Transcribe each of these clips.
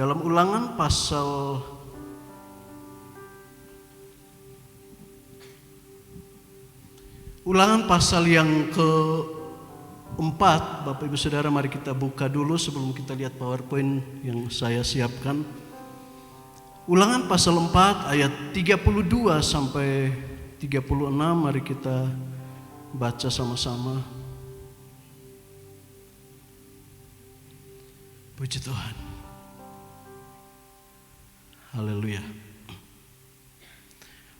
Dalam Ulangan pasal yang keempat, Bapak Ibu Saudara, mari kita buka dulu sebelum kita lihat PowerPoint yang saya siapkan. Ulangan pasal 4 ayat 32 sampai 36, mari kita baca sama-sama. Puji Tuhan. Haleluya.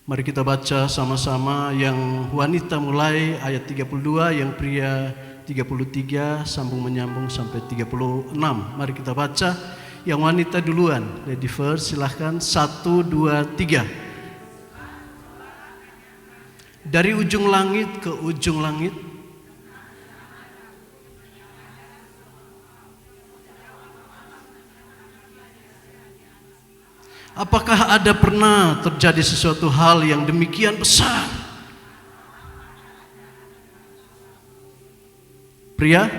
Mari kita baca sama-sama. Yang wanita mulai ayat 32, yang pria 33 sambung menyambung sampai 36. Mari kita baca. Yang wanita duluan, lady first, silahkan. 1, 2, 3. Dari ujung langit ke ujung langit, apakah ada pernah terjadi sesuatu hal yang demikian besar? Pria,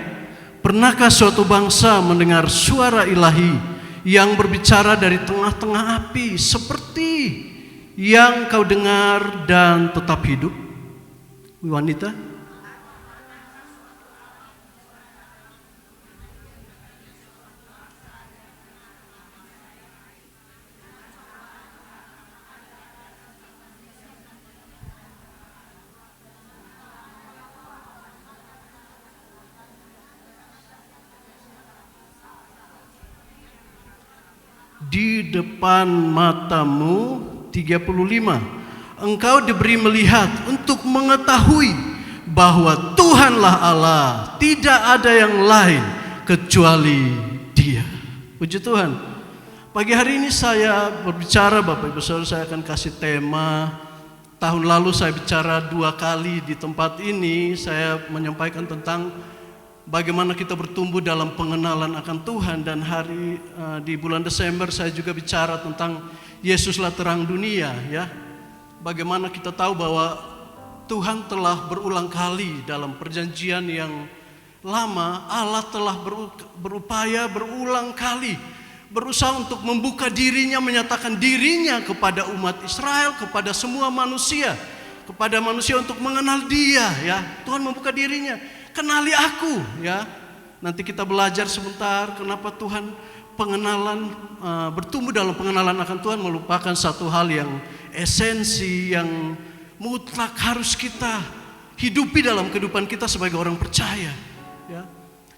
pernahkah suatu bangsa mendengar suara ilahi yang berbicara dari tengah-tengah api seperti yang kau dengar dan tetap hidup? Wanita, di depan matamu 35, engkau diberi melihat untuk mengetahui bahwa Tuhanlah Allah, tidak ada yang lain kecuali Dia. Puji Tuhan. Pagi hari ini saya berbicara, Bapak Ibu Saudara, saya akan kasih tema. Tahun lalu saya bicara 2 kali di tempat ini, saya menyampaikan tentang bagaimana kita bertumbuh dalam pengenalan akan Tuhan. Dan di bulan Desember saya juga bicara tentang Yesuslah terang dunia, ya. Bagaimana kita tahu bahwa Tuhan telah berulang kali dalam perjanjian yang lama, Allah telah berupaya berulang kali berusaha untuk membuka dirinya, menyatakan dirinya kepada umat Israel, kepada semua manusia, kepada manusia untuk mengenal Dia, ya. Tuhan membuka dirinya. Kenali aku, ya. Nanti kita belajar sebentar kenapa Tuhan bertumbuh dalam pengenalan akan Tuhan melupakan satu hal yang esensi, yang mutlak harus kita hidupi dalam kehidupan kita sebagai orang percaya, ya.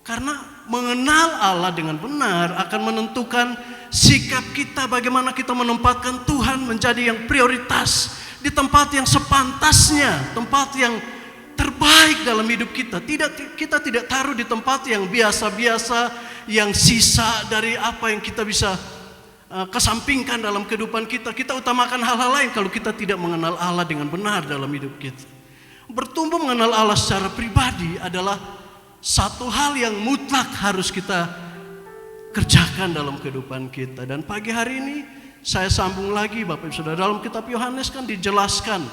Karena mengenal Allah dengan benar akan menentukan sikap kita, bagaimana kita menempatkan Tuhan menjadi yang prioritas di tempat yang sepantasnya, tempat yang terbaik dalam hidup kita. Kita tidak taruh di tempat yang biasa-biasa, yang sisa dari apa yang kita bisa kesampingkan dalam kehidupan kita. Kita utamakan hal-hal lain kalau kita tidak mengenal Allah dengan benar dalam hidup kita. Bertumbuh mengenal Allah secara pribadi adalah satu hal yang mutlak harus kita kerjakan dalam kehidupan kita. Dan pagi hari ini saya sambung lagi, Bapak Ibu Saudara, dalam kitab Yohanes kan dijelaskan,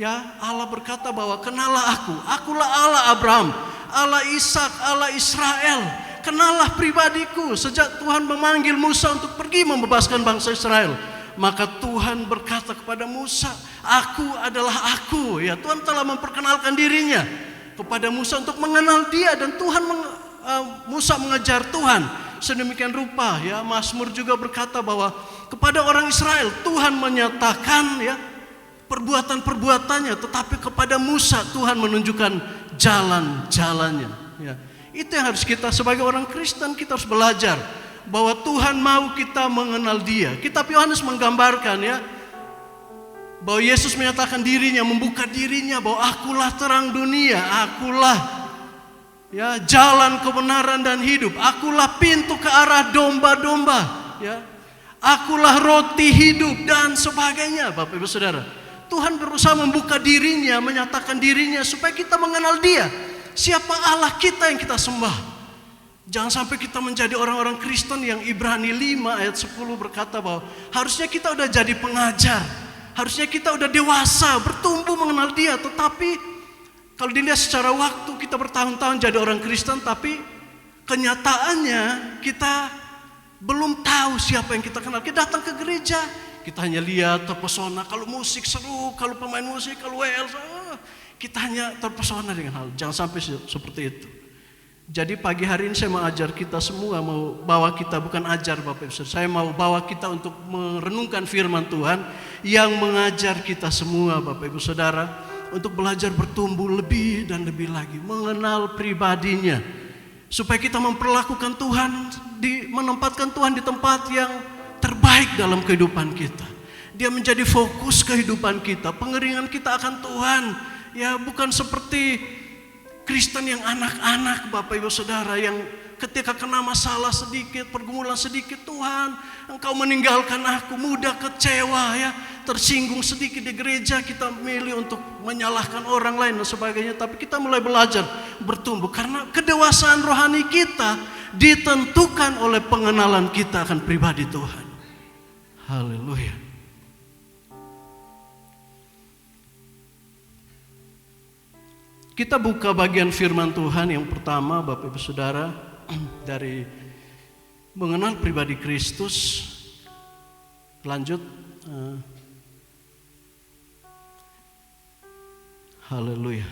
ya, Allah berkata bahwa kenalah akulah Allah Abraham, Allah Ishak, Allah Israel. Kenalah pribadiku. Sejak Tuhan memanggil Musa untuk pergi membebaskan bangsa Israel, maka Tuhan berkata kepada Musa, aku adalah aku, ya. Tuhan telah memperkenalkan dirinya kepada Musa untuk mengenal Dia. Dan Musa mengejar Tuhan sedemikian rupa, ya. Mazmur juga berkata bahwa kepada orang Israel Tuhan menyatakan, ya, perbuatan-perbuatannya, tetapi kepada Musa Tuhan menunjukkan jalan-jalannya, ya. Itu yang harus kita sebagai orang Kristen, kita harus belajar bahwa Tuhan mau kita mengenal Dia. Kitab Yohanes menggambarkan, ya, bahwa Yesus menyatakan dirinya, membuka dirinya bahwa akulah terang dunia, akulah, ya, jalan kebenaran dan hidup, akulah pintu ke arah domba-domba, ya, akulah roti hidup dan sebagainya. Bapak Ibu Saudara, Tuhan berusaha membuka dirinya, menyatakan dirinya supaya kita mengenal Dia. Siapa Allah kita yang kita sembah. Jangan sampai kita menjadi orang-orang Kristen yang Ibrani 5 ayat 10 berkata bahwa harusnya kita udah jadi pengajar, harusnya kita udah dewasa, bertumbuh mengenal Dia. Tetapi kalau dilihat secara waktu, kita bertahun-tahun jadi orang Kristen, tapi kenyataannya kita belum tahu siapa yang kita kenal. Kita datang ke gereja, kita hanya lihat terpesona. Kalau musik seru, kalau pemain musik, kalau WL, kita hanya terpesona dengan hal. Jangan sampai seperti itu. Jadi pagi hari ini saya mau ajar kita semua, mau bawa kita, bukan ajar Bapak Ibu, saya mau bawa kita untuk merenungkan firman Tuhan yang mengajar kita semua Bapak Ibu Saudara untuk belajar bertumbuh lebih dan lebih lagi, mengenal pribadinya, supaya kita memperlakukan Tuhan, menempatkan Tuhan di tempat yang terbaik dalam kehidupan kita. Dia menjadi fokus kehidupan kita, pengeringan kita akan Tuhan. Ya, bukan seperti Kristen yang anak-anak Bapak Ibu Saudara, yang ketika kena masalah sedikit, pergumulan sedikit, Tuhan Engkau meninggalkan aku, mudah kecewa ya, tersinggung sedikit di gereja, kita milih untuk menyalahkan orang lain dan sebagainya. Tapi kita mulai belajar bertumbuh karena kedewasaan rohani kita ditentukan oleh pengenalan kita akan pribadi Tuhan. Haleluya. Kita buka bagian firman Tuhan yang pertama Bapak Ibu Saudara dari mengenal pribadi Kristus. Lanjut. Haleluya.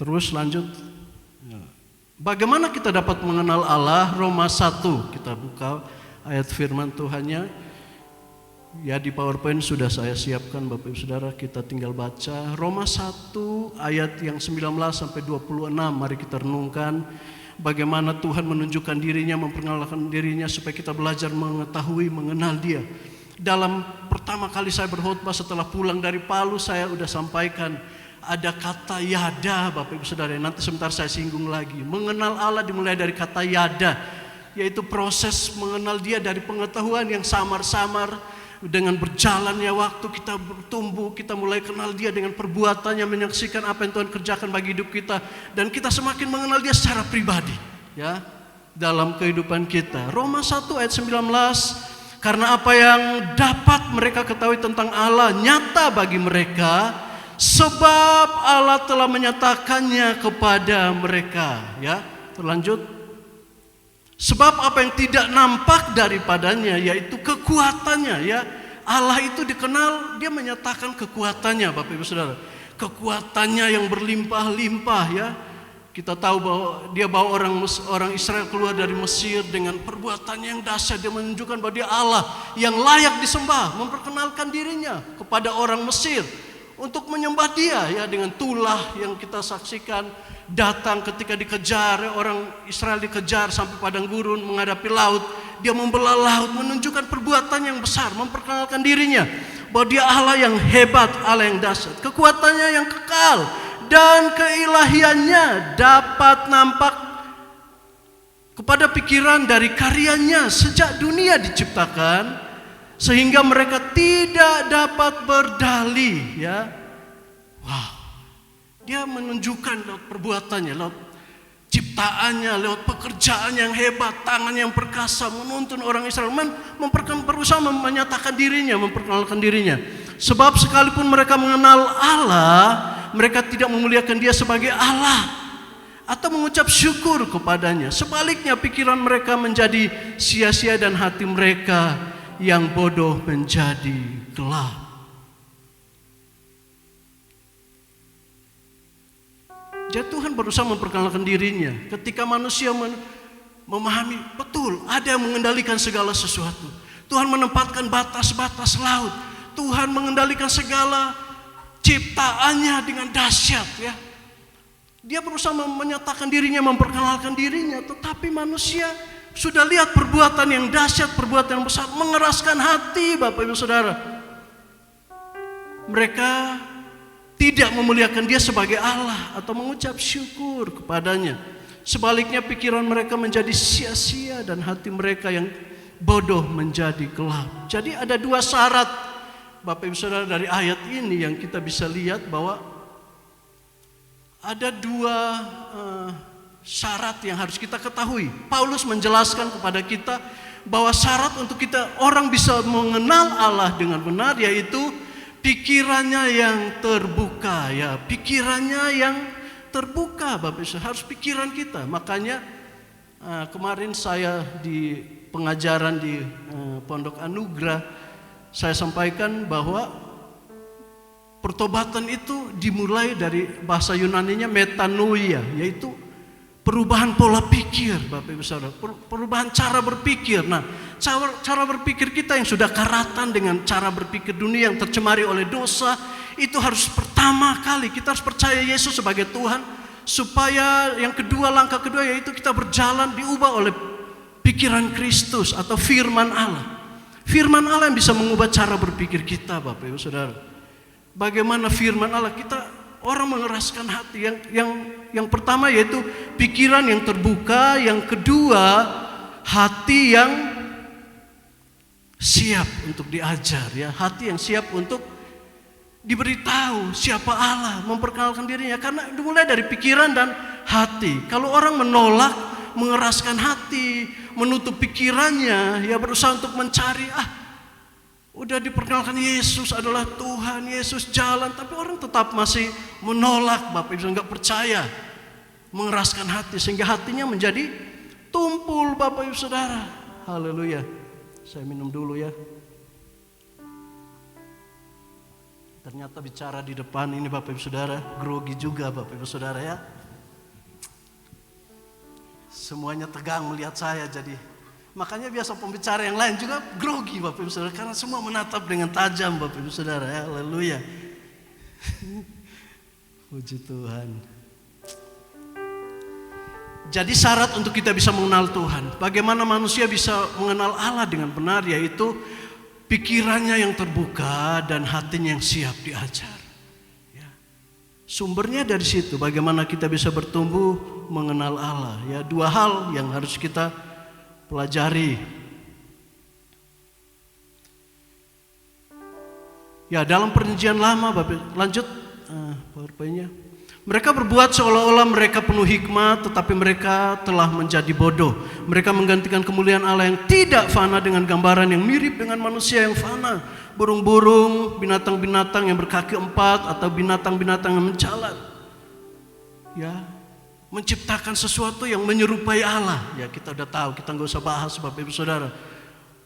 Terus lanjut. Bagaimana kita dapat mengenal Allah? Roma 1. Kita buka ayat firman Tuhannya. Ya, di PowerPoint sudah saya siapkan Bapak Ibu Saudara, kita tinggal baca Roma 1 ayat yang 19 sampai 26. Mari kita renungkan bagaimana Tuhan menunjukkan dirinya, memperkenalkan dirinya supaya kita belajar mengetahui, mengenal Dia. Dalam pertama kali saya berkhotbah setelah pulang dari Palu, saya sudah sampaikan ada kata yada Bapak Ibu Saudara, nanti sebentar saya singgung lagi. Mengenal Allah dimulai dari kata yada, yaitu proses mengenal Dia dari pengetahuan yang samar-samar. Dengan berjalannya waktu kita bertumbuh, kita mulai kenal Dia dengan perbuatannya, menyaksikan apa yang Tuhan kerjakan bagi hidup kita, dan kita semakin mengenal Dia secara pribadi ya dalam kehidupan kita. Roma 1 ayat 19, karena apa yang dapat mereka ketahui tentang Allah nyata bagi mereka, sebab Allah telah menyatakannya kepada mereka. Ya, terlanjut. Sebab apa yang tidak nampak daripadanya, yaitu kekuatannya ya. Allah itu dikenal, Dia menyatakan kekuatannya Bapak Ibu Saudara. Kekuatannya yang berlimpah-limpah ya. Kita tahu bahwa Dia bawa orang Israel keluar dari Mesir dengan perbuatannya yang dahsyat. Dia menunjukkan bahwa Dia Allah yang layak disembah, memperkenalkan dirinya kepada orang Mesir untuk menyembah Dia ya, dengan tulah yang kita saksikan. Datang ketika dikejar, orang Israel dikejar sampai padang gurun menghadapi laut, Dia membelah laut, menunjukkan perbuatan yang besar, memperkenalkan dirinya bahwa Dia Allah yang hebat, Allah yang dahsyat, kekuatannya yang kekal, dan keilahiannya dapat nampak kepada pikiran dari karyanya sejak dunia diciptakan, sehingga mereka tidak dapat berdalih ya. Wow. Dia menunjukkan lewat perbuatannya, lewat ciptaannya, lewat pekerjaan yang hebat, tangan yang perkasa, menuntun orang Israel, berusaha menyatakan dirinya, memperkenalkan dirinya. Sebab sekalipun mereka mengenal Allah, mereka tidak memuliakan Dia sebagai Allah atau mengucap syukur kepadanya. Sebaliknya pikiran mereka menjadi sia-sia dan hati mereka yang bodoh menjadi gelap. Jadi Tuhan berusaha memperkenalkan dirinya. Ketika manusia memahami betul ada yang mengendalikan segala sesuatu. Tuhan menempatkan batas-batas laut. Tuhan mengendalikan segala ciptaannya dengan dahsyat ya. Dia berusaha menyatakan dirinya, memperkenalkan dirinya. Tetapi manusia sudah lihat perbuatan yang dahsyat, perbuatan yang besar, mengeraskan hati Bapak Ibu Saudara. Mereka tidak memuliakan Dia sebagai Allah atau mengucap syukur kepadanya. Sebaliknya pikiran mereka menjadi sia-sia dan hati mereka yang bodoh menjadi gelap. Jadi ada dua syarat Bapak Ibu Saudara dari ayat ini yang kita bisa lihat bahwa ada dua syarat yang harus kita ketahui. Paulus menjelaskan kepada kita bahwa syarat untuk kita orang bisa mengenal Allah dengan benar yaitu pikirannya yang terbuka ya, pikirannya yang terbuka Bapak Ibu, harus pikiran kita. Makanya Kemarin saya di pengajaran di Pondok Anugerah, saya sampaikan bahwa pertobatan itu dimulai dari bahasa Yunaninya metanoia, yaitu perubahan pola pikir, Bapak Ibu Saudara, perubahan cara berpikir. Nah, cara berpikir kita yang sudah karatan dengan cara berpikir dunia yang tercemari oleh dosa, itu harus pertama kali kita harus percaya Yesus sebagai Tuhan, supaya yang kedua, langkah kedua yaitu kita berjalan diubah oleh pikiran Kristus atau firman Allah. Firman Allah yang bisa mengubah cara berpikir kita, Bapak Ibu Saudara. Bagaimana firman Allah? Kita orang mengeraskan hati. Yang pertama yaitu pikiran yang terbuka, yang kedua hati yang siap untuk diajar, ya, hati yang siap untuk diberitahu siapa Allah, memperkenalkan dirinya, karena dimulai dari pikiran dan hati. Kalau orang menolak, mengeraskan hati, menutup pikirannya, ya berusaha untuk mencari, udah diperkenalkan Yesus adalah Tuhan, Yesus jalan, tapi orang tetap masih menolak, Bapak Ibu, nggak percaya, mengeraskan hati sehingga hatinya menjadi tumpul, Bapak Ibu Saudara. Haleluya. Saya minum dulu ya. Ternyata bicara di depan ini, Bapak Ibu Saudara, grogi juga, Bapak Ibu Saudara, ya. Semuanya tegang melihat saya, jadi makanya biasa pembicara yang lain juga grogi, Bapak Ibu Saudara, karena semua menatap dengan tajam, Bapak Ibu Saudara, ya. Haleluya. Puji Tuhan. Jadi syarat untuk kita bisa mengenal Tuhan, bagaimana manusia bisa mengenal Allah dengan benar, yaitu pikirannya yang terbuka dan hatinya yang siap diajar. Ya. Sumbernya dari situ, bagaimana kita bisa bertumbuh mengenal Allah. Ya, dua hal yang harus kita pelajari. Ya, dalam perjanjian lama, Bapak, lanjut PowerPoint-nya. Mereka berbuat seolah-olah mereka penuh hikmat, tetapi mereka telah menjadi bodoh. Mereka menggantikan kemuliaan Allah yang tidak fana dengan gambaran yang mirip dengan manusia yang fana, burung-burung, binatang-binatang yang berkaki empat, atau binatang-binatang yang menjalan. Ya, menciptakan sesuatu yang menyerupai Allah. Ya, kita udah tahu, kita nggak usah bahas, Bapak Ibu Saudara.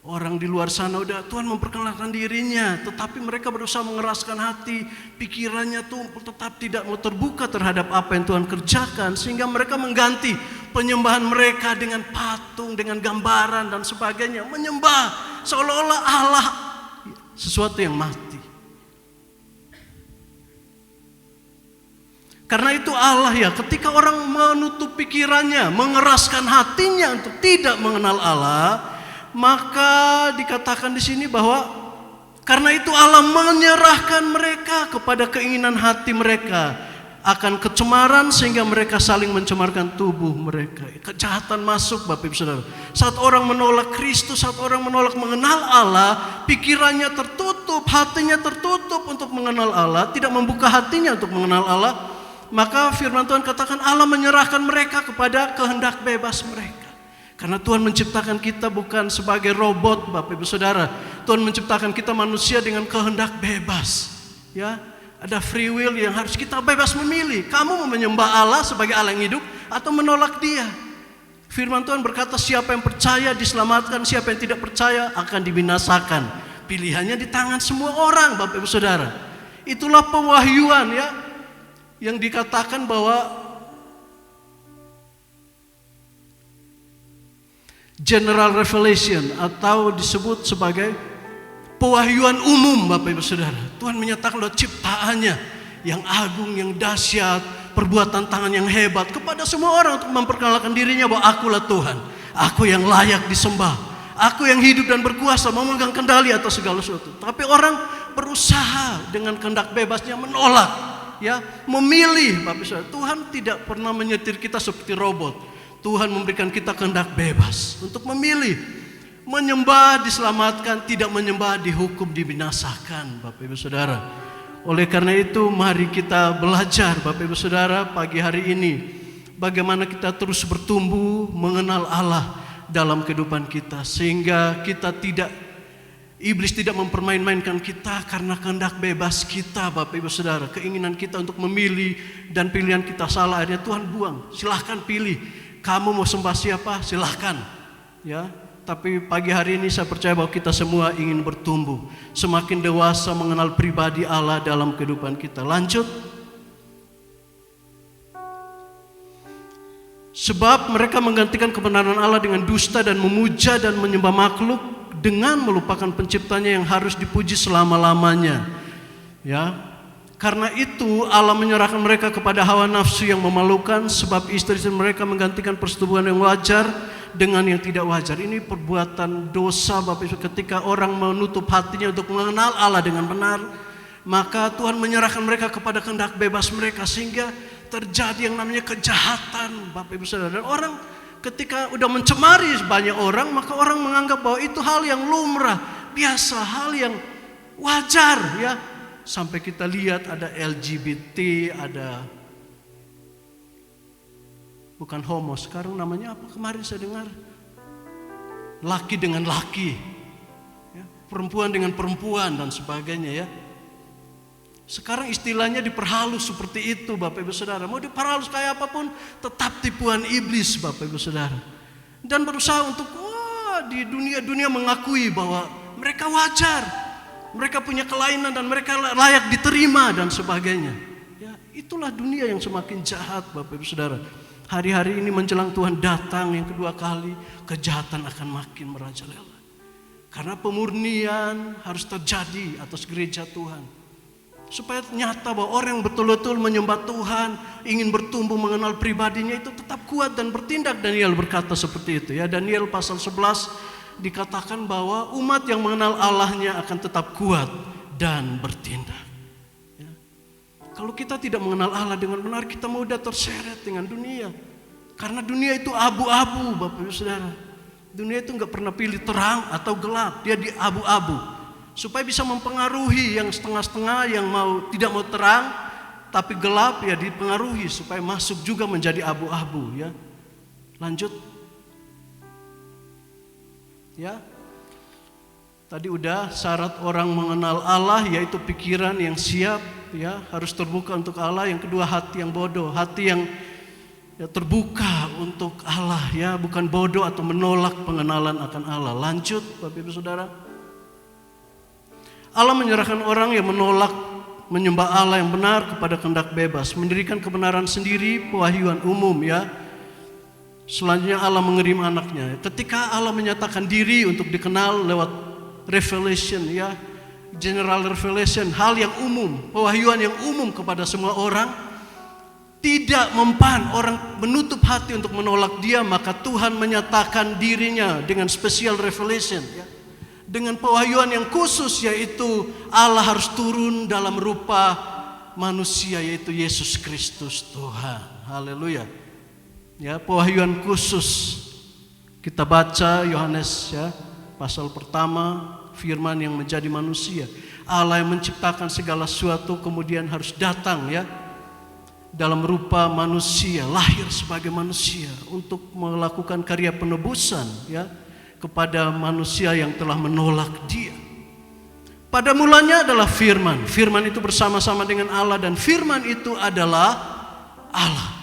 Orang di luar sana udah Tuhan memperkenalkan dirinya, tetapi mereka berusaha mengeraskan hati, pikirannya tuh tetap tidak mau terbuka terhadap apa yang Tuhan kerjakan, sehingga mereka mengganti penyembahan mereka dengan patung, dengan gambaran dan sebagainya, menyembah seolah-olah Allah sesuatu yang mati. Karena itu Allah, ya, ketika orang menutup pikirannya, mengeraskan hatinya untuk tidak mengenal Allah, maka dikatakan di sini bahwa karena itu Allah menyerahkan mereka kepada keinginan hati mereka akan kecemaran, sehingga mereka saling mencemarkan tubuh mereka. Kejahatan masuk, Bapak Ibu Saudara. Saat orang menolak Kristus, saat orang menolak mengenal Allah, pikirannya tertutup, hatinya tertutup untuk mengenal Allah, tidak membuka hatinya untuk mengenal Allah, maka firman Tuhan katakan Allah menyerahkan mereka kepada kehendak bebas mereka. Karena Tuhan menciptakan kita bukan sebagai robot, Bapak Ibu Saudara. Tuhan menciptakan kita manusia dengan kehendak bebas. Ya, ada free will yang harus kita bebas memilih. Kamu mau menyembah Allah sebagai Allah yang hidup atau menolak Dia. Firman Tuhan berkata, siapa yang percaya diselamatkan, siapa yang tidak percaya akan dibinasakan. Pilihannya di tangan semua orang, Bapak Ibu Saudara. Itulah pewahyuan, ya, yang dikatakan bahwa General Revelation, atau disebut sebagai pewahyuan umum, Bapak Ibu Saudara. Tuhan menyatakan bahwa ciptaannya yang agung, yang dahsyat, perbuatan tangan yang hebat kepada semua orang untuk memperkenalkan dirinya bahwa akulah Tuhan, aku yang layak disembah, aku yang hidup dan berkuasa, memegang kendali atas segala sesuatu. Tapi orang berusaha dengan kehendak bebasnya menolak, ya, memilih, Bapak Ibu Saudara. Tuhan tidak pernah menyetir kita seperti robot. Tuhan memberikan kita kehendak bebas untuk memilih, menyembah diselamatkan, tidak menyembah dihukum dibinasakan, Bapak Ibu Saudara. Oleh karena itu mari kita belajar, Bapak Ibu Saudara, pagi hari ini bagaimana kita terus bertumbuh mengenal Allah dalam kehidupan kita, sehingga kita iblis tidak mempermain-mainkan kita karena kehendak bebas kita, Bapak Ibu Saudara. Keinginan kita untuk memilih dan pilihan kita salah, akhirnya Tuhan buang. Silahkan pilih. kamu mau sembah siapa? Silahkan. Ya, tapi pagi hari ini saya percaya bahwa kita semua ingin bertumbuh, semakin dewasa mengenal pribadi Allah dalam kehidupan kita. Lanjut. Sebab mereka menggantikan kebenaran Allah dengan dusta dan memuja dan menyembah makhluk dengan melupakan penciptanya yang harus dipuji selama-lamanya. Ya, karena itu Allah menyerahkan mereka kepada hawa nafsu yang memalukan, sebab istri-istri mereka menggantikan persetubuhan yang wajar dengan yang tidak wajar. Ini perbuatan dosa Bapak Ibu. Ketika orang menutup hatinya untuk mengenal Allah dengan benar, maka Tuhan menyerahkan mereka kepada kehendak bebas mereka, sehingga terjadi yang namanya kejahatan Bapak Ibu Saudara. Dan orang ketika udah mencemari banyak orang, maka orang menganggap bahwa itu hal yang lumrah, biasa, hal yang wajar ya. Sampai kita lihat ada LGBT, ada bukan homo, sekarang namanya apa kemarin saya dengar? Laki dengan laki ya, perempuan dengan perempuan dan sebagainya ya. Sekarang istilahnya diperhalus seperti itu Bapak Ibu Saudara. Mau diperhalus kayak apapun, tetap tipuan iblis Bapak Ibu Saudara. Dan berusaha untuk di dunia mengakui bahwa mereka wajar, mereka punya kelainan dan mereka layak diterima dan sebagainya. Ya, itulah dunia yang semakin jahat Bapak Ibu Saudara. Hari-hari ini menjelang Tuhan datang yang kedua kali, kejahatan akan makin merajalela. Karena pemurnian harus terjadi atas gereja Tuhan. Supaya nyata bahwa orang yang betul-betul menyembah Tuhan, ingin bertumbuh mengenal pribadinya, itu tetap kuat dan bertindak. Daniel berkata seperti itu ya. Daniel pasal 11 dikatakan bahwa umat yang mengenal Allahnya akan tetap kuat dan bertindak ya. Kalau kita tidak mengenal Allah dengan benar, kita mudah terseret dengan dunia. Karena dunia itu abu-abu Bapak Ibu Saudara. Dunia itu gak pernah pilih terang atau gelap, dia di abu-abu. Supaya bisa mempengaruhi yang setengah-setengah, yang tidak mau terang tapi gelap ya dipengaruhi supaya masuk juga menjadi abu-abu ya. Lanjut. Ya. Tadi udah syarat orang mengenal Allah yaitu pikiran yang siap ya, harus terbuka untuk Allah. Yang kedua hati yang bodoh, hati yang ya, terbuka untuk Allah ya, bukan bodoh atau menolak pengenalan akan Allah. Lanjut Bapak Ibu Saudara. Allah menyerahkan orang yang menolak menyembah Allah yang benar kepada kehendak bebas, mendirikan kebenaran sendiri, pewahyuan umum ya. Selanjutnya Allah mengirim anaknya. Ketika Allah menyatakan diri untuk dikenal lewat revelation ya, general revelation, hal yang umum, pewahyuan yang umum kepada semua orang, tidak mempan orang menutup hati untuk menolak dia, maka Tuhan menyatakan dirinya dengan special revelation ya. Dengan pewahyuan yang khusus, yaitu Allah harus turun dalam rupa manusia, yaitu Yesus Kristus Tuhan. Haleluya. Ya, pewahyuan khusus. Kita baca Yohanes ya, pasal pertama, firman yang menjadi manusia. Allah yang menciptakan segala sesuatu kemudian harus datang ya dalam rupa manusia, lahir sebagai manusia untuk melakukan karya penebusan ya kepada manusia yang telah menolak dia. Pada mulanya adalah firman. Firman itu bersama-sama dengan Allah dan firman itu adalah Allah.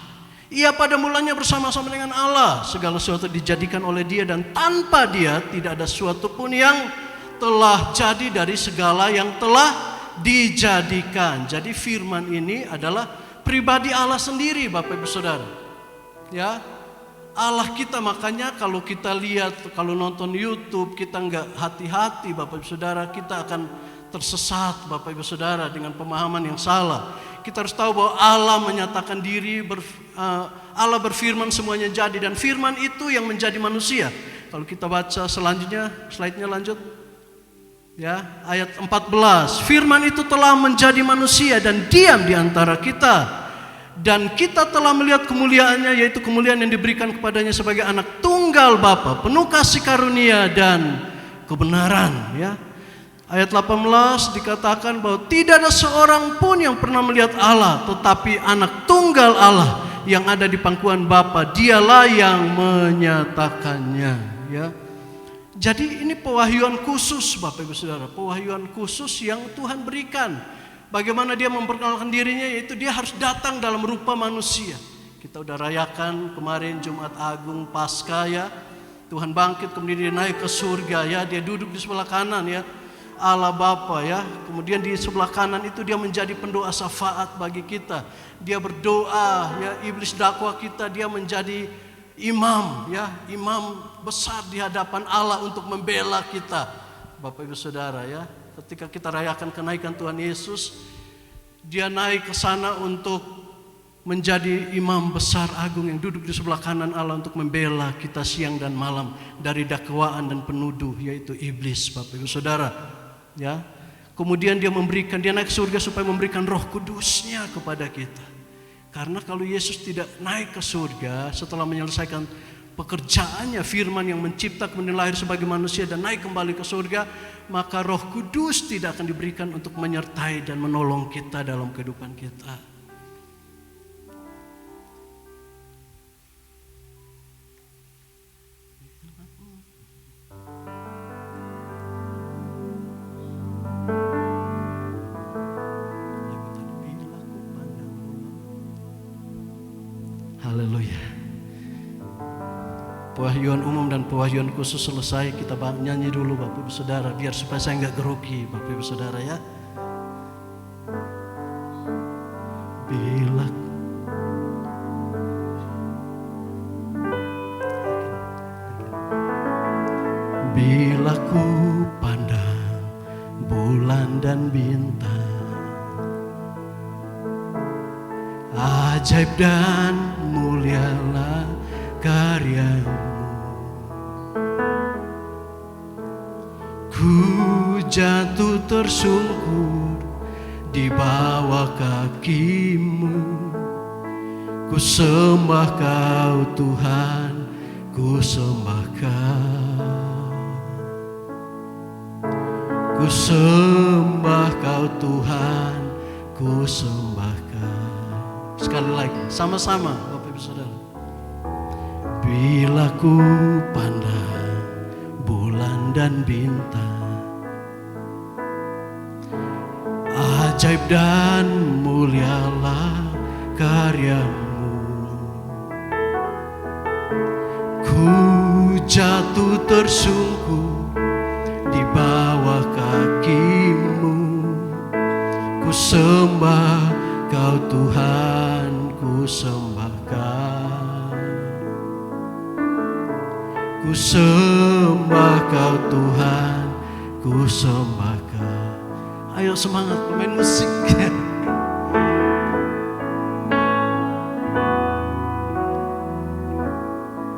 Ia pada mulanya bersama-sama dengan Allah. Segala sesuatu dijadikan oleh dia dan tanpa dia tidak ada sesuatu pun yang telah jadi dari segala yang telah dijadikan. Jadi firman ini adalah pribadi Allah sendiri Bapak Ibu Saudara. Ya. Allah kita, makanya kalau kita lihat, kalau nonton YouTube kita nggak hati-hati Bapak Ibu Saudara, kita akan tersesat Bapak Ibu Saudara dengan pemahaman yang salah. Kita harus tahu bahwa Allah menyatakan diri, Allah berfirman semuanya jadi, dan firman itu yang menjadi manusia. Kalau kita baca selanjutnya, slide-nya lanjut. Ya, ayat 14. Firman itu telah menjadi manusia dan diam di antara kita. Dan kita telah melihat kemuliaannya, yaitu kemuliaan yang diberikan kepadanya sebagai anak tunggal Bapa, penuh kasih karunia dan kebenaran ya. Ayat 18 dikatakan bahwa tidak ada seorang pun yang pernah melihat Allah, tetapi anak tunggal Allah yang ada di pangkuan Bapa, dialah yang menyatakannya ya. Jadi ini pewahyuan khusus Bapak Ibu Saudara, pewahyuan khusus yang Tuhan berikan. Bagaimana dia memperkenalkan dirinya, yaitu dia harus datang dalam rupa manusia. Kita udah rayakan kemarin Jumat Agung Paskah ya. Tuhan bangkit, kemudian dia naik ke surga ya. Dia duduk di sebelah kanan ya, Allah Bapa ya. Kemudian di sebelah kanan itu dia menjadi pendoa syafaat bagi kita. Dia berdoa ya, iblis dakwa kita, dia menjadi imam ya, imam besar di hadapan Allah untuk membela kita. Bapak Ibu Saudara ya, ketika kita rayakan kenaikan Tuhan Yesus, dia naik ke sana untuk menjadi imam besar agung yang duduk di sebelah kanan Allah untuk membela kita siang dan malam dari dakwaan dan penuduh yaitu iblis, Bapak Ibu Saudara. Ya. Kemudian dia naik ke surga supaya memberikan Roh Kudusnya kepada kita. Karena kalau Yesus tidak naik ke surga setelah menyelesaikan pekerjaannya, firman yang mencipta kemudian lahir sebagai manusia dan naik kembali ke surga, maka Roh Kudus tidak akan diberikan untuk menyertai dan menolong kita dalam kehidupan kita. Haleluya. Pewahyuan umum dan pewahyuan khusus selesai, kita nyanyi dulu Bapak Ibu Saudara, biar supaya saya nggak grogi Bapak Ibu Saudara ya. Bila ku pandang bulan dan bintang, ajaib dan mulialah karyamu. Ku jatuh tersungkur di bawah kakimu. Ku sembah Kau Tuhan, ku sembah Kau. Ku sembah Kau Tuhan, ku sembah Kau. Sekali lagi, sama-sama Bapak Ibu Saudara. Bila ku pandang bulan dan bintang, ajaib dan mulialah karyamu. Ku jatuh tersungkur di bawah kakimu. Ku sembah Kau Tuhan, ku sembah Kau. Ku sembah Kau Tuhan, ku sembah Kau. Ayo semangat pemain musik.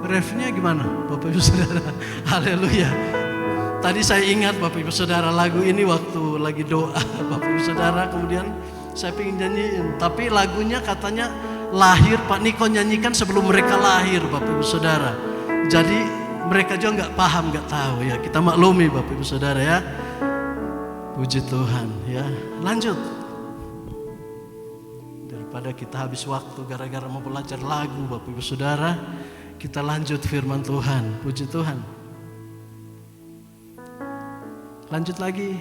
Refnya gimana Bapak Ibu Saudara? Haleluya. Tadi saya ingat Bapak Ibu Saudara lagu ini waktu lagi doa Bapak Ibu Saudara, kemudian saya pengen nyanyiin, tapi lagunya katanya lahir Pak Niko nyanyikan sebelum mereka lahir Bapak Ibu Saudara. Jadi mereka juga nggak paham, nggak tahu ya. Kita maklumi Bapak Ibu Saudara ya. Puji Tuhan ya. Lanjut. Daripada kita habis waktu gara-gara mau belajar lagu Bapak Ibu Saudara, kita lanjut firman Tuhan. Puji Tuhan. Lanjut lagi.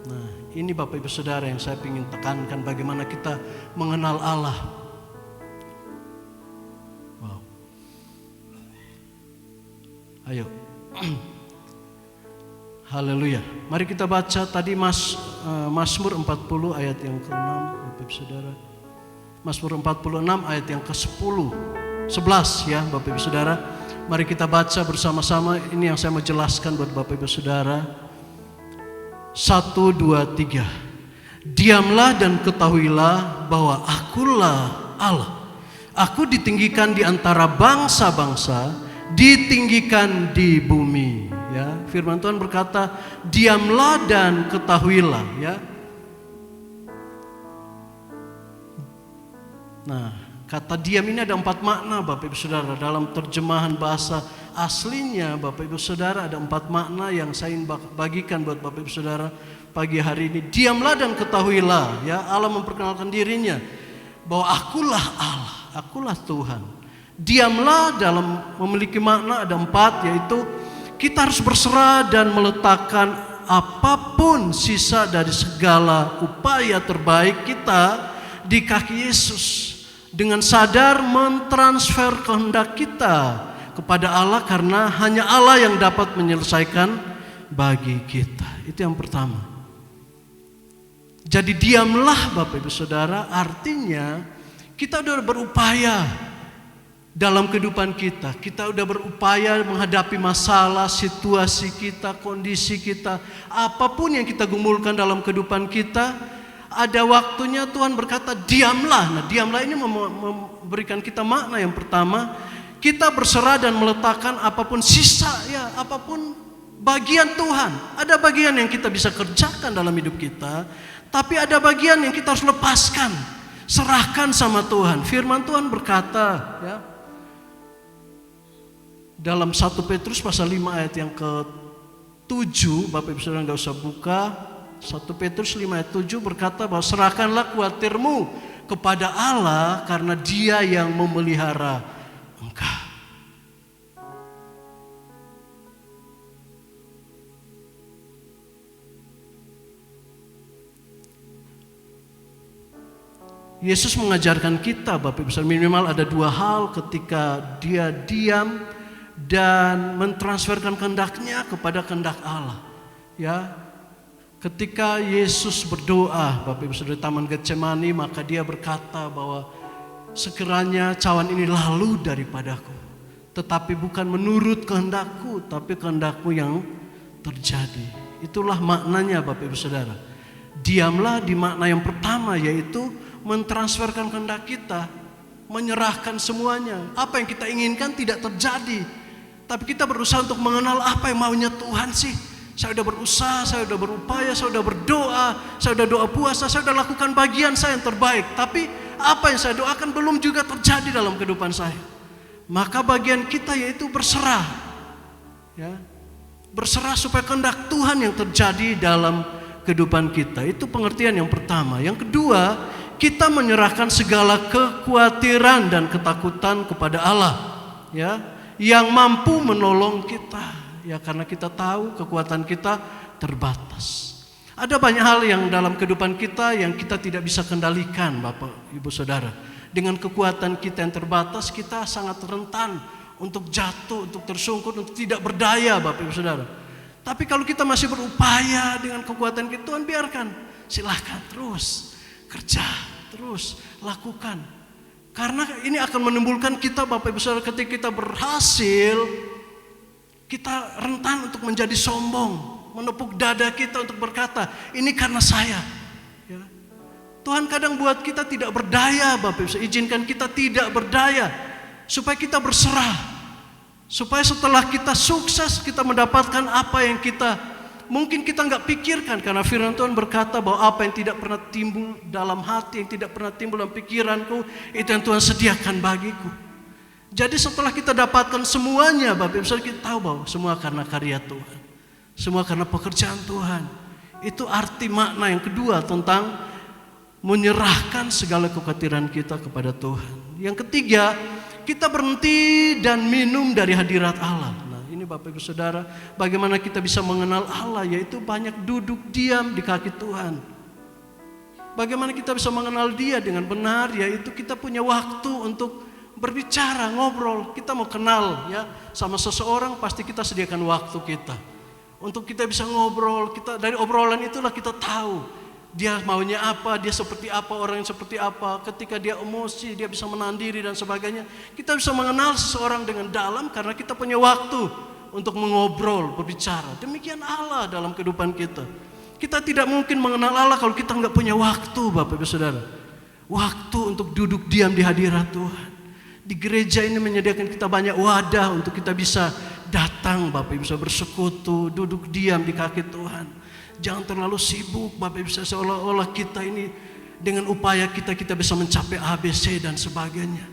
Nah, ini Bapak Ibu Saudara yang saya ingin tekankan, bagaimana kita mengenal Allah. Wow. Ayo. Haleluya. Mari kita baca tadi Mazmur 40 ayat yang ke-6 Bapak Ibu Saudara. Mazmur 46 ayat yang ke-10, 11 ya Bapak Ibu Saudara. Mari kita baca bersama-sama, ini yang saya mau jelaskan buat Bapak Ibu Saudara. 1, 2, 3. Diamlah dan ketahuilah bahwa Akulah Allah. Aku ditinggikan di antara bangsa-bangsa, ditinggikan di bumi. Ya, firman Tuhan berkata, diamlah dan ketahuilah. Ya. Nah, kata diam ini ada 4 makna Bapak Ibu Saudara. Dalam terjemahan bahasa aslinya Bapak Ibu Saudara ada 4 makna yang saya ingin bagikan buat Bapak Ibu Saudara pagi hari ini. Diamlah dan ketahuilah, ya, Allah memperkenalkan dirinya bahwa Akulah Allah, Akulah Tuhan. Diamlah dalam memiliki makna ada 4, yaitu kita harus berserah dan meletakkan apapun sisa dari segala upaya terbaik kita di kaki Yesus. dengan sadar mentransfer kehendak kita kepada Allah, karena hanya Allah yang dapat menyelesaikan bagi kita. Itu yang pertama. Jadi diamlah Bapak Ibu Saudara, artinya kita sudah berupaya dalam kehidupan kita. Kita sudah berupaya menghadapi masalah, situasi kita, kondisi kita, apapun yang kita gumulkan dalam kehidupan kita. Ada waktunya Tuhan berkata diamlah. Nah, diamlah ini memberikan kita makna yang pertama, kita berserah dan meletakkan apapun sisa, ya apapun bagian Tuhan. Ada bagian yang kita bisa kerjakan dalam hidup kita, tapi ada bagian yang kita harus lepaskan, serahkan sama Tuhan. Firman Tuhan berkata, ya, dalam 1 Petrus pasal 5 ayat yang ke-7, Bapak Ibu Saudara enggak usah buka. 1 Petrus 5 ayat 7 berkata bahwa serahkanlah kuatirmu kepada Allah karena Dia yang memelihara engkau. Yesus mengajarkan kita, Bapak Ibu Saudara, minimal ada dua hal ketika Dia diam dan mentransferkan kehendaknya kepada kehendak Allah. Ya, ketika Yesus berdoa, Bapak Ibu Saudara, di Taman Getsemani, maka Dia berkata bahwa sekiranya cawan ini lalu daripadaku, tetapi bukan menurut kehendakku, tapi kehendakmu yang terjadi. Itulah maknanya Bapak Ibu Saudara. Diamlah di makna yang pertama, yaitu mentransferkan kehendak kita, menyerahkan semuanya. Apa yang kita inginkan tidak terjadi, tapi kita berusaha untuk mengenal apa yang maunya Tuhan sih. Saya sudah berusaha, saya sudah berupaya, saya sudah berdoa, saya sudah doa puasa, saya sudah lakukan bagian saya yang terbaik, tapi apa yang saya doakan belum juga terjadi dalam kehidupan saya. Maka bagian kita yaitu berserah, ya, berserah supaya kehendak Tuhan yang terjadi dalam kehidupan kita. Itu pengertian yang pertama. Yang kedua, kita menyerahkan segala kekhawatiran dan ketakutan kepada Allah, ya, yang mampu menolong kita. Ya, karena kita tahu kekuatan kita terbatas. Ada banyak hal yang dalam kehidupan kita yang kita tidak bisa kendalikan, Bapak Ibu Saudara. Dengan kekuatan kita yang terbatas, kita sangat rentan untuk jatuh, untuk tersungkur, untuk tidak berdaya, Bapak Ibu Saudara. Tapi kalau kita masih berupaya dengan kekuatan kita, Tuhan biarkan, silahkan terus kerja, terus lakukan. Karena ini akan menimbulkan kita, Bapak Ibu Saudara, ketika kita berhasil, kita rentan untuk menjadi sombong, menepuk dada kita untuk berkata, ini karena saya. Ya. Tuhan kadang buat kita tidak berdaya, Bapak Ibu, izinkan kita tidak berdaya, supaya kita berserah, supaya setelah kita sukses, kita mendapatkan apa yang mungkin kita nggak pikirkan. Karena firman Tuhan berkata bahwa apa yang tidak pernah timbul dalam hati, yang tidak pernah timbul dalam pikiranku, itu yang Tuhan sediakan bagiku. Jadi setelah kita dapatkan semuanya, Bapak Ibu, kita tahu bahwa semua karena karya Tuhan, semua karena pekerjaan Tuhan. Itu arti makna yang kedua tentang menyerahkan segala kekhawatiran kita kepada Tuhan. Yang ketiga, kita berhenti dan minum dari hadirat Allah. Nah, ini Bapak Ibu Saudara, bagaimana kita bisa mengenal Allah, yaitu banyak duduk diam di kaki Tuhan. Bagaimana kita bisa mengenal Dia dengan benar, yaitu kita punya waktu untuk berbicara, ngobrol. Kita mau kenal, ya, sama seseorang, pasti kita sediakan waktu kita untuk kita bisa ngobrol. Kita dari obrolan itulah kita tahu dia maunya apa, dia seperti apa, orang yang seperti apa. Ketika dia emosi, dia bisa menahan diri dan sebagainya. Kita bisa mengenal seseorang dengan dalam karena kita punya waktu untuk mengobrol, berbicara. Demikian Allah dalam kehidupan kita. Kita tidak mungkin mengenal Allah kalau kita nggak punya waktu, Bapak Ibu Saudara. Waktu untuk duduk diam di hadirat Tuhan. Di gereja ini menyediakan kita banyak wadah untuk kita bisa datang, Bapak Ibu, bisa bersekutu, duduk diam di kaki Tuhan. Jangan terlalu sibuk, Bapak Ibu, seolah-olah kita ini dengan upaya kita bisa mencapai ABC dan sebagainya.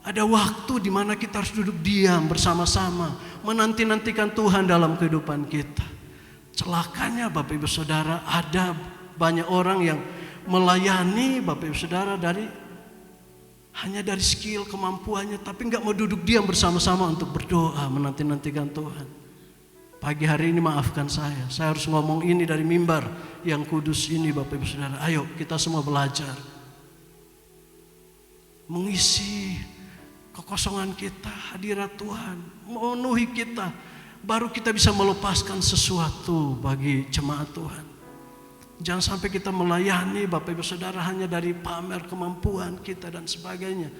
Ada waktu di mana kita harus duduk diam bersama-sama, menanti-nantikan Tuhan dalam kehidupan kita. Celakanya, Bapak Ibu Saudara, ada banyak orang yang melayani, Bapak Ibu Saudara, hanya dari skill, kemampuannya, tapi nggak mau duduk diam bersama-sama untuk berdoa, menanti-nantikan Tuhan. Pagi hari ini maafkan saya harus ngomong ini dari mimbar yang kudus ini, Bapak Ibu Saudara. Ayo kita semua belajar. mengisi kekosongan kita, hadirat Tuhan memenuhi kita, baru kita bisa melepaskan sesuatu bagi jemaat Tuhan. Jangan sampai kita melayani Bapak Ibu Saudara hanya dari pamer kemampuan kita dan sebagainya.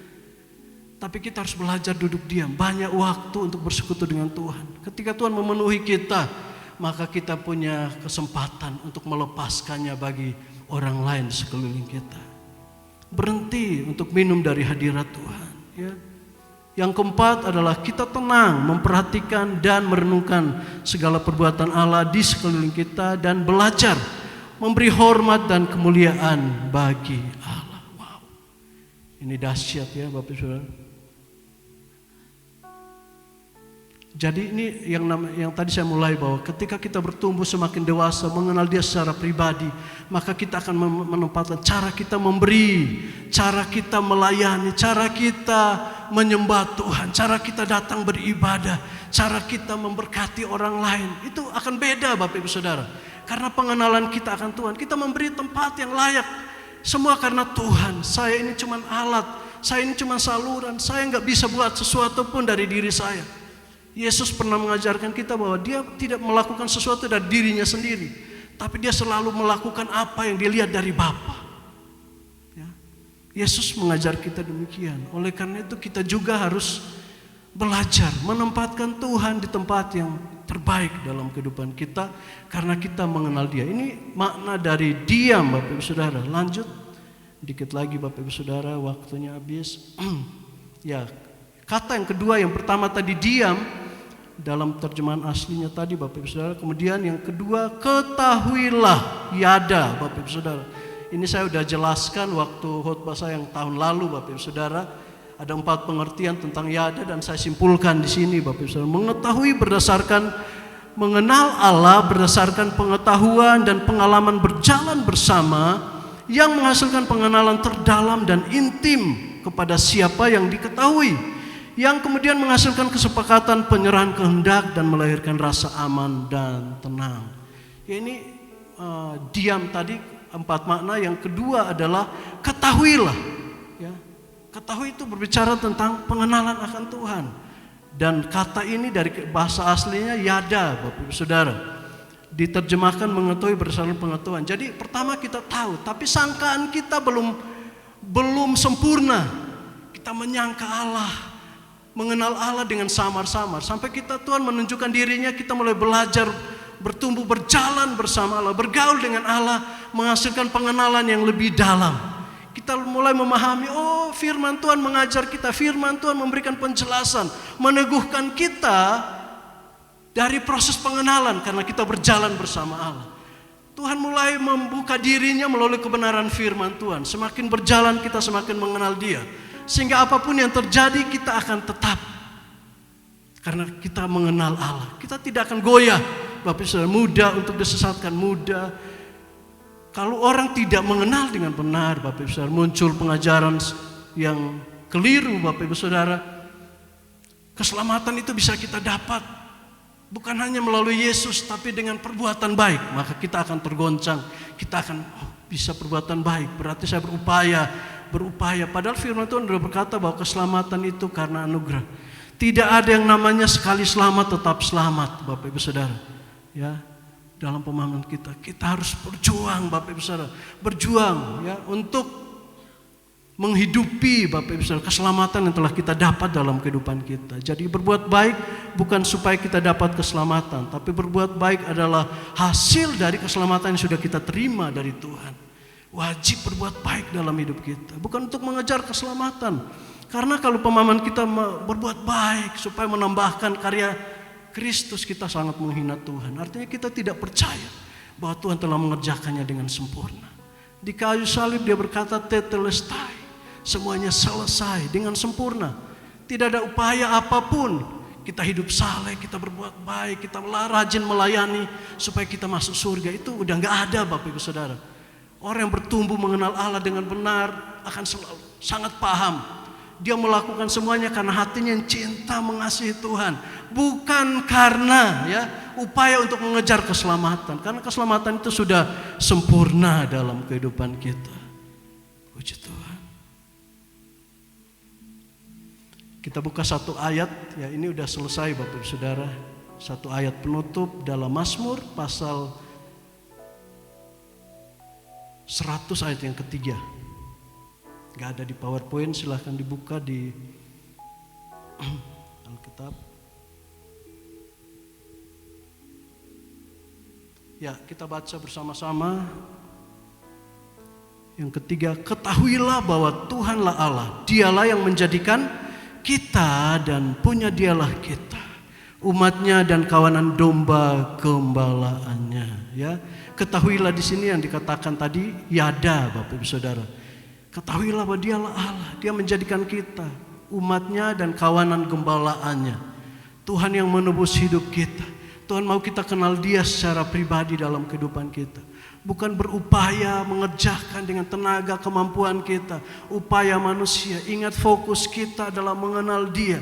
Tapi kita harus belajar duduk diam, banyak waktu untuk bersekutu dengan Tuhan. Ketika Tuhan memenuhi kita, maka kita punya kesempatan untuk melepaskannya bagi orang lain sekeliling kita. Berhenti untuk minum dari hadirat Tuhan. Ya. Yang keempat adalah kita tenang, memperhatikan dan merenungkan segala perbuatan Allah di sekeliling kita dan belajar memberi hormat dan kemuliaan bagi Allah. Wow, ini dahsyat ya Bapak Ibu Saudara. Jadi ini yang tadi saya mulai bahwa ketika kita bertumbuh semakin dewasa mengenal Dia secara pribadi, maka kita akan menempatkan cara kita memberi, cara kita melayani, cara kita menyembah Tuhan, cara kita datang beribadah, cara kita memberkati orang lain. Itu akan beda Bapak Ibu Saudara. Karena pengenalan kita akan Tuhan, kita memberi tempat yang layak. Semua karena Tuhan. Saya ini cuma alat, saya ini cuma saluran, saya nggak bisa buat sesuatu pun dari diri saya. Yesus pernah mengajarkan kita bahwa Dia tidak melakukan sesuatu dari dirinya sendiri, tapi Dia selalu melakukan apa yang dilihat dari Bapa. Ya. Yesus mengajar kita demikian. Oleh karena itu kita juga harus belajar menempatkan Tuhan di tempat yang terbaik dalam kehidupan kita, karena kita mengenal Dia. Ini makna dari diam Bapak Ibu Saudara. Lanjut dikit lagi Bapak Ibu Saudara, waktunya habis. Ya, kata yang kedua, yang pertama tadi diam dalam terjemahan aslinya tadi Bapak Ibu Saudara. Kemudian yang kedua, ketahuilah, yada Bapak Ibu Saudara. Ini saya sudah jelaskan waktu khotbah saya yang tahun lalu Bapak Ibu Saudara. Ada 4 pengertian tentang yada dan saya simpulkan di sini Bapak Ibu Saudara. Mengetahui berdasarkan mengenal Allah berdasarkan pengetahuan dan pengalaman berjalan bersama yang menghasilkan pengenalan terdalam dan intim kepada siapa yang diketahui, yang kemudian menghasilkan kesepakatan penyerahan kehendak dan melahirkan rasa aman dan tenang. Ya, ini diam tadi 4 makna. Yang kedua adalah ketahuilah. Ya. Ketahui itu berbicara tentang pengenalan akan Tuhan. Dan kata ini dari bahasa aslinya yada Bapak Ibu Saudara. Diterjemahkan mengetahui berdasarkan pengetahuan. Jadi pertama kita tahu, tapi sangkaan kita belum sempurna. Kita menyangka Allah, mengenal Allah dengan samar-samar. Sampai Tuhan menunjukkan dirinya, kita mulai belajar bertumbuh, berjalan bersama Allah, bergaul dengan Allah, menghasilkan pengenalan yang lebih dalam. Kita mulai memahami, oh firman Tuhan mengajar kita, firman Tuhan memberikan penjelasan, meneguhkan kita dari proses pengenalan karena kita berjalan bersama Allah. Tuhan mulai membuka dirinya melalui kebenaran firman Tuhan. Semakin berjalan kita semakin mengenal Dia. Sehingga apapun yang terjadi kita akan tetap. Karena kita mengenal Allah. Kita tidak akan goyah. Bapak Ibu Saudara, mudah untuk disesatkan, mudah. Kalau orang tidak mengenal dengan benar, Bapak Ibu Saudara, muncul pengajaran yang keliru, Bapak Ibu Saudara. Keselamatan itu bisa kita dapat bukan hanya melalui Yesus, tapi dengan perbuatan baik. Maka kita akan tergoncang, kita akan bisa perbuatan baik. Berarti saya berupaya. Padahal firman Tuhan sudah berkata bahwa keselamatan itu karena anugerah. Tidak ada yang namanya sekali selamat tetap selamat, Bapak Ibu Saudara. Ya, dalam pemahaman kita harus berjuang, Bapak Ibu Saudara, berjuang ya untuk menghidupi Bapak Ibu Saudara keselamatan yang telah kita dapat dalam kehidupan kita. Jadi berbuat baik bukan supaya kita dapat keselamatan, tapi berbuat baik adalah hasil dari keselamatan yang sudah kita terima dari Tuhan. Wajib berbuat baik dalam hidup kita, bukan untuk mengejar keselamatan. Karena kalau pemahaman kita berbuat baik supaya menambahkan karya Kristus, kita sangat menghina Tuhan. Artinya kita tidak percaya bahwa Tuhan telah mengerjakannya dengan sempurna. Di kayu salib Dia berkata tetelestai, semuanya selesai dengan sempurna. Tidak ada upaya apapun. Kita hidup saleh, kita berbuat baik, kita rajin melayani supaya kita masuk surga. Itu udah gak ada Bapak Ibu Saudara. Orang yang bertumbuh mengenal Allah dengan benar akan selalu sangat paham. Dia melakukan semuanya karena hatinya yang cinta mengasihi Tuhan, bukan karena upaya untuk mengejar keselamatan. Karena keselamatan itu sudah sempurna dalam kehidupan kita. Puji Tuhan. Kita buka satu ayat, ya ini udah selesai Bapak Ibu Saudara. Satu ayat penutup dalam Mazmur pasal 100 ayat yang ketiga. Gak ada di PowerPoint, silahkan dibuka di Alkitab. Ya, kita baca bersama-sama. Yang ketiga, ketahuilah bahwa Tuhanlah Allah, Dialah yang menjadikan kita dan punya Dialah kita, umatnya dan kawanan domba gembalaannya. Ya, ketahuilah di sini yang dikatakan tadi yada Bapak Ibu Saudara. Ketahuilah bahwa Dialah Allah, Dia menjadikan kita umatnya dan kawanan gembalaannya. Tuhan yang menebus hidup kita. Tuhan mau kita kenal Dia secara pribadi dalam kehidupan kita. Bukan berupaya mengerjakan dengan tenaga kemampuan kita, upaya manusia. Ingat, fokus kita adalah mengenal Dia.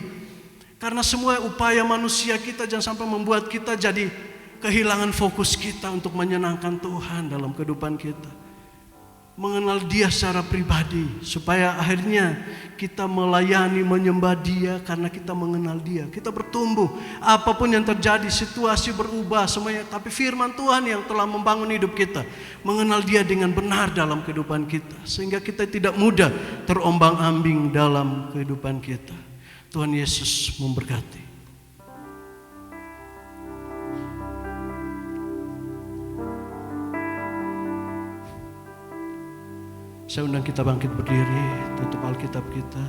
Karena semua upaya manusia kita jangan sampai membuat kita jadi kehilangan fokus kita untuk menyenangkan Tuhan dalam kehidupan kita. Mengenal Dia secara pribadi, supaya akhirnya kita melayani, menyembah Dia karena kita mengenal Dia. Kita bertumbuh, apapun yang terjadi, situasi berubah semuanya, tapi firman Tuhan yang telah membangun hidup kita, mengenal Dia dengan benar dalam kehidupan kita, sehingga kita tidak mudah terombang-ambing dalam kehidupan kita. Tuhan Yesus memberkati. Saya undang kita bangkit berdiri, tutup Alkitab kita.